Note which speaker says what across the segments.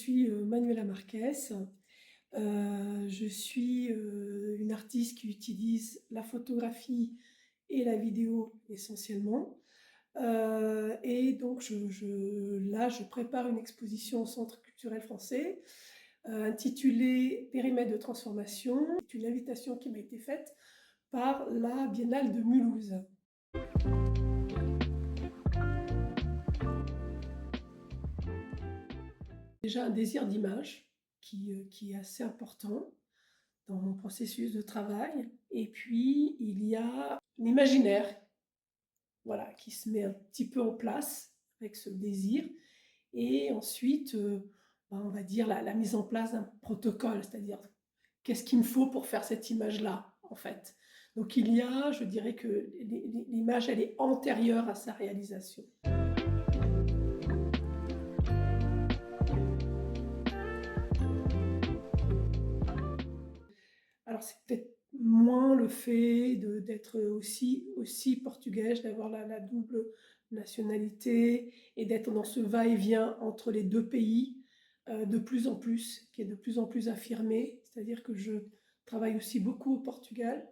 Speaker 1: suis Manuela Marquez. Je suis une artiste qui utilise la photographie et la vidéo essentiellement. Et donc là, je prépare une exposition au Centre culturel français intitulée Périmètre de transformation. C'est une invitation qui m'a été faite par la Biennale de Mulhouse. Déjà un désir d'image qui est assez important dans mon processus de travail. Et puis, il y a l'imaginaire, voilà, qui se met un petit peu en place avec ce désir. Et ensuite, on va dire la mise en place d'un protocole, c'est-à-dire qu'est-ce qu'il me faut pour faire cette image-là, en fait. Donc il y a, je dirais que l'image, elle est antérieure à sa réalisation. Alors c'est peut-être moins le fait d'être aussi portugaise, d'avoir la double nationalité et d'être dans ce va-et-vient entre les deux pays de plus en plus, qui est de plus en plus affirmé. C'est-à-dire que je travaille aussi beaucoup au Portugal,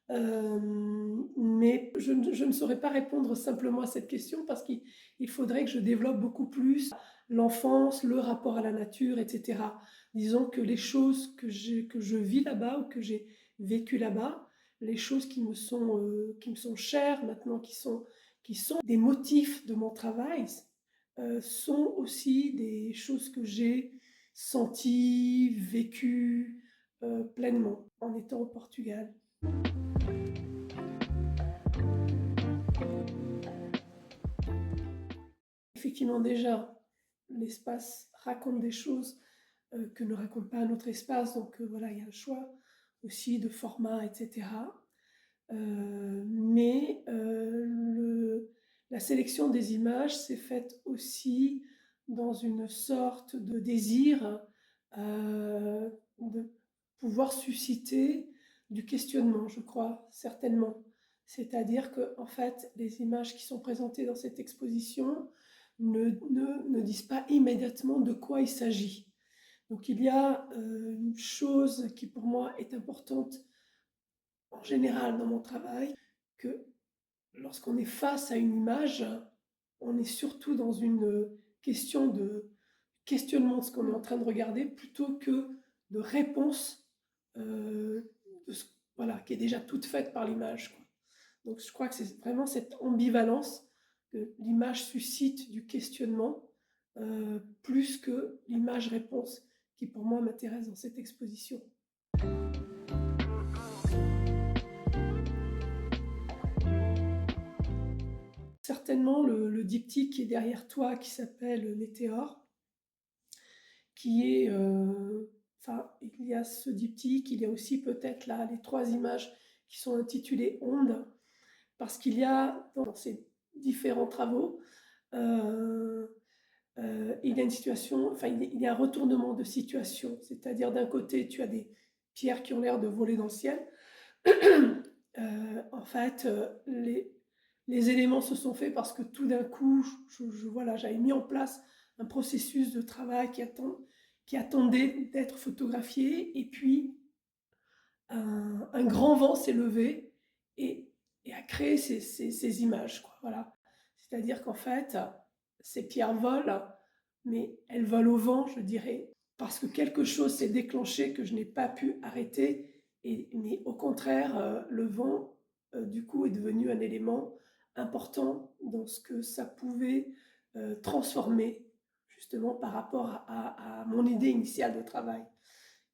Speaker 1: mais je ne saurais pas répondre simplement à cette question parce qu'il faudrait que je développe beaucoup plus l'enfance, le rapport à la nature, etc. Disons que les choses que je vis là-bas ou que j'ai vécues là-bas, les choses qui me sont chères maintenant, qui sont des motifs de mon travail, sont aussi des choses que j'ai senties, vécues pleinement en étant au Portugal. Effectivement, déjà, l'espace raconte des choses que ne raconte pas un autre espace. Donc voilà, il y a un choix aussi de format, etc. La sélection des images s'est faite aussi dans une sorte de désir de pouvoir susciter du questionnement, je crois, certainement. C'est-à-dire que, en fait, les images qui sont présentées dans cette exposition ne disent pas immédiatement de quoi il s'agit. Donc il y a une chose qui pour moi est importante en général dans mon travail, que lorsqu'on est face à une image, on est surtout dans une question de questionnement de ce qu'on est en train de regarder plutôt que de réponse voilà, qui est déjà toute faite par l'image, quoi. Donc je crois que c'est vraiment cette ambivalence que l'image suscite du questionnement plus que l'image-réponse qui pour moi m'intéresse dans cette exposition. Certainement le diptyque qui est derrière toi qui s'appelle Météore, qui est... enfin, il y a ce diptyque, il y a aussi peut-être là les 3 images qui sont intitulées Ondes, parce qu'il y a dans ces différents travaux il y a une situation, enfin il y a un retournement de situation, c'est-à-dire d'un côté tu as des pierres qui ont l'air de voler dans le ciel. En fait, les éléments se sont faits parce que tout d'un coup, voilà, j'avais mis en place un processus de travail qui attendait d'être photographié, et puis un grand vent s'est levé et, et a créé ces images, quoi, voilà. C'est-à-dire qu'en fait, ces pierres volent, mais elles volent au vent, je dirais, parce que quelque chose s'est déclenché que je n'ai pas pu arrêter, mais au contraire, le vent, du coup, est devenu un élément important dans ce que ça pouvait transformer, justement, par rapport à mon idée initiale de travail.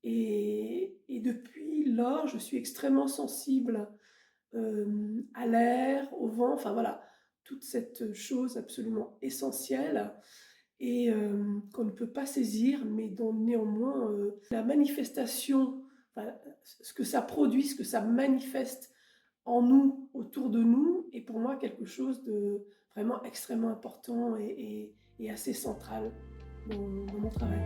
Speaker 1: Et depuis lors, je suis extrêmement sensible à l'air, au vent, enfin voilà, toute cette chose absolument essentielle et qu'on ne peut pas saisir, mais dont néanmoins la manifestation, enfin, ce que ça produit, ce que ça manifeste en nous, autour de nous, est pour moi quelque chose de vraiment extrêmement important et assez central dans mon travail.